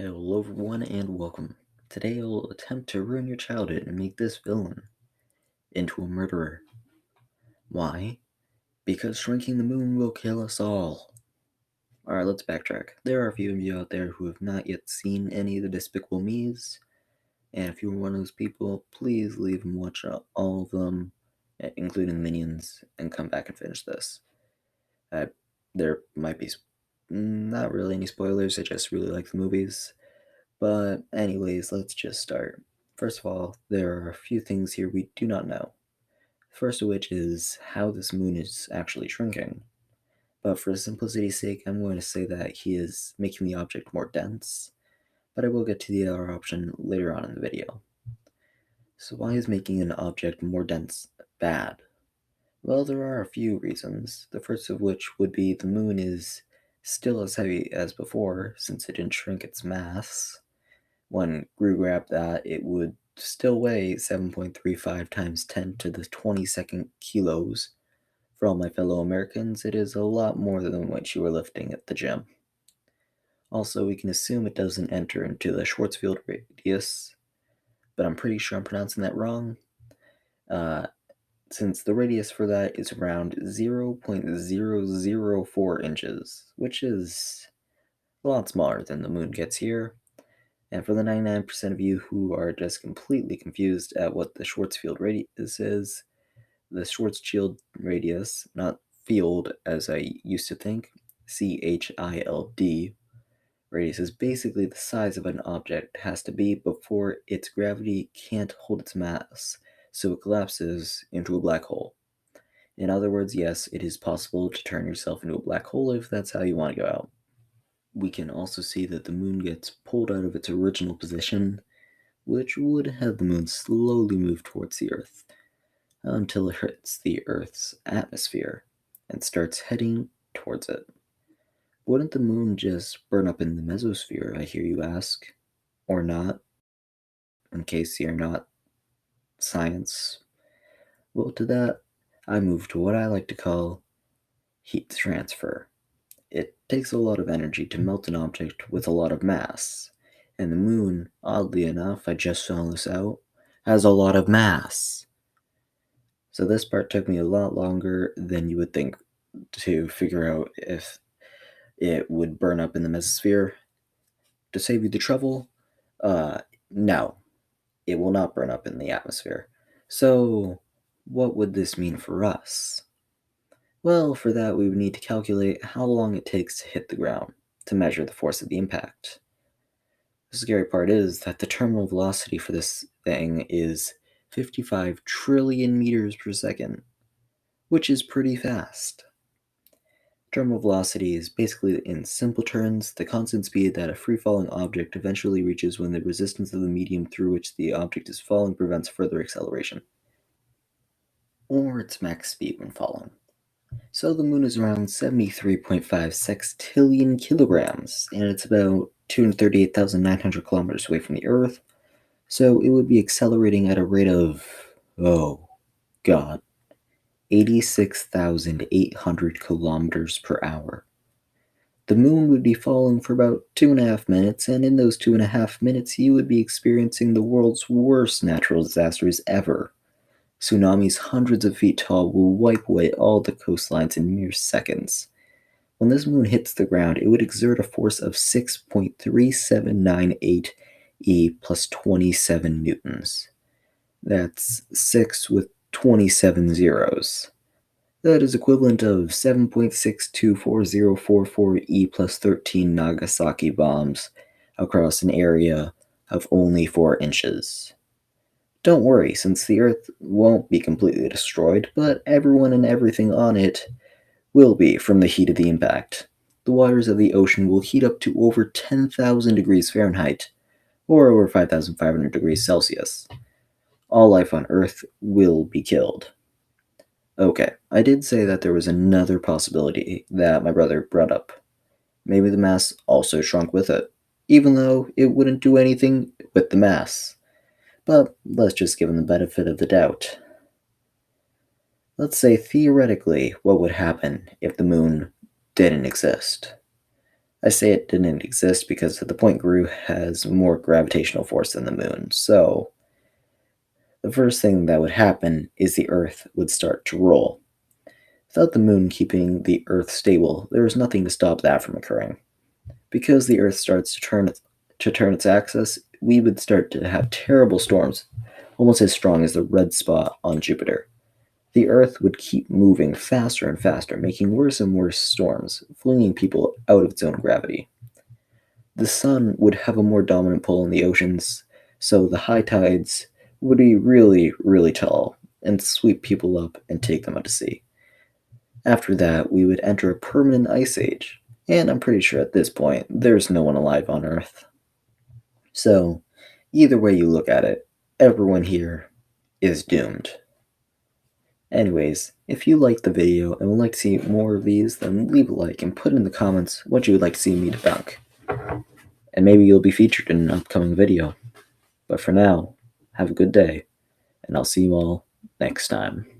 Hello everyone and welcome. Today I'll attempt to ruin your childhood and make this villain into a murderer. Why? Because shrinking the moon will kill us all. Alright, let's backtrack. There are a few of you out there who have not yet seen any of the Despicable Me's, and if you were one of those people, please leave and watch all of them, including Minions, and come back and finish this. There might be not really any spoilers, I just really like the movies. But anyways, let's just start. First of all, there are a few things here we do not know. First of which is how this moon is actually shrinking. But for simplicity's sake, I'm going to say that he is making the object more dense, but I will get to the other option later on in the video. So why is making an object more dense bad? Well, there are a few reasons, the first of which would be the moon is still as heavy as before, since it didn't shrink its mass. When Gru grabbed that, it would still weigh 7.35 times 10 to the 22nd kilos. For all my fellow Americans, it is a lot more than what you were lifting at the gym. Also, we can assume it doesn't enter into the Schwarzschild radius, but I'm pretty sure I'm pronouncing that wrong, since the radius for that is around 0.004 inches, which is a lot smaller than the moon gets here. And for the 99% of you who are just completely confused at what the Schwarzschild radius is, the Schwarzschild radius, not field as I used to think, CHILD, radius is basically the size of an object has to be before its gravity can't hold its mass, so it collapses into a black hole. In other words, yes, it is possible to turn yourself into a black hole if that's how you want to go out. We can also see that the moon gets pulled out of its original position, which would have the moon slowly move towards the Earth until it hits the Earth's atmosphere and starts heading towards it. Wouldn't the moon just burn up in the mesosphere, I hear you ask? Or not, in case you're not science? Well, to that, I move to what I like to call heat transfer. It takes a lot of energy to melt an object with a lot of mass, and the moon, oddly enough, I just found this out, has a lot of mass. So this part took me a lot longer than you would think to figure out if it would burn up in the mesosphere. To save you the trouble, no, it will not burn up in the atmosphere. So what would this mean for us? Well, for that we would need to calculate how long it takes to hit the ground to measure the force of the impact. The scary part is that the terminal velocity for this thing is 55 trillion meters per second, which is pretty fast. Terminal velocity is basically, in simple terms, the constant speed that a free-falling object eventually reaches when the resistance of the medium through which the object is falling prevents further acceleration, or its max speed when falling. So the moon is around 73.5 sextillion kilograms, and it's about 238,900 kilometers away from the Earth, so it would be accelerating at a rate of, oh god, 86,800 kilometers per hour. The moon would be falling for about 2.5 minutes, and in those 2.5 minutes, you would be experiencing the world's worst natural disasters ever. Tsunamis hundreds of feet tall will wipe away all the coastlines in mere seconds. When this moon hits the ground, it would exert a force of 6.3798 E plus 27 newtons. That's 6 with 27 zeros. That is equivalent of 7.624044 E plus 13 Nagasaki bombs across an area of only 4 inches. Don't worry, since the Earth won't be completely destroyed, but everyone and everything on it will be from the heat of the impact. The waters of the ocean will heat up to over 10,000 degrees Fahrenheit, or over 5,500 degrees Celsius. All life on Earth will be killed. Okay, I did say that there was another possibility that my brother brought up. Maybe the mass also shrunk with it, even though it wouldn't do anything with the mass. But let's just give him the benefit of the doubt. Let's say theoretically what would happen if the moon didn't exist. I say it didn't exist because the point Gru has more gravitational force than the moon. So, the first thing that would happen is the Earth would start to roll. Without the moon keeping the Earth stable, there is nothing to stop that from occurring. Because the Earth starts to turn its axis, we would start to have terrible storms, almost as strong as the red spot on Jupiter. The Earth would keep moving faster and faster, making worse and worse storms, flinging people out of its own gravity. The sun would have a more dominant pull in the oceans, so the high tides would be really, really tall and sweep people up and take them out to sea. After that, we would enter a permanent ice age, and I'm pretty sure at this point there's no one alive on Earth. So, either way you look at it, everyone here is doomed. Anyways, if you liked the video and would like to see more of these, then leave a like and put in the comments what you would like to see me debunk. And maybe you'll be featured in an upcoming video. But for now, have a good day, and I'll see you all next time.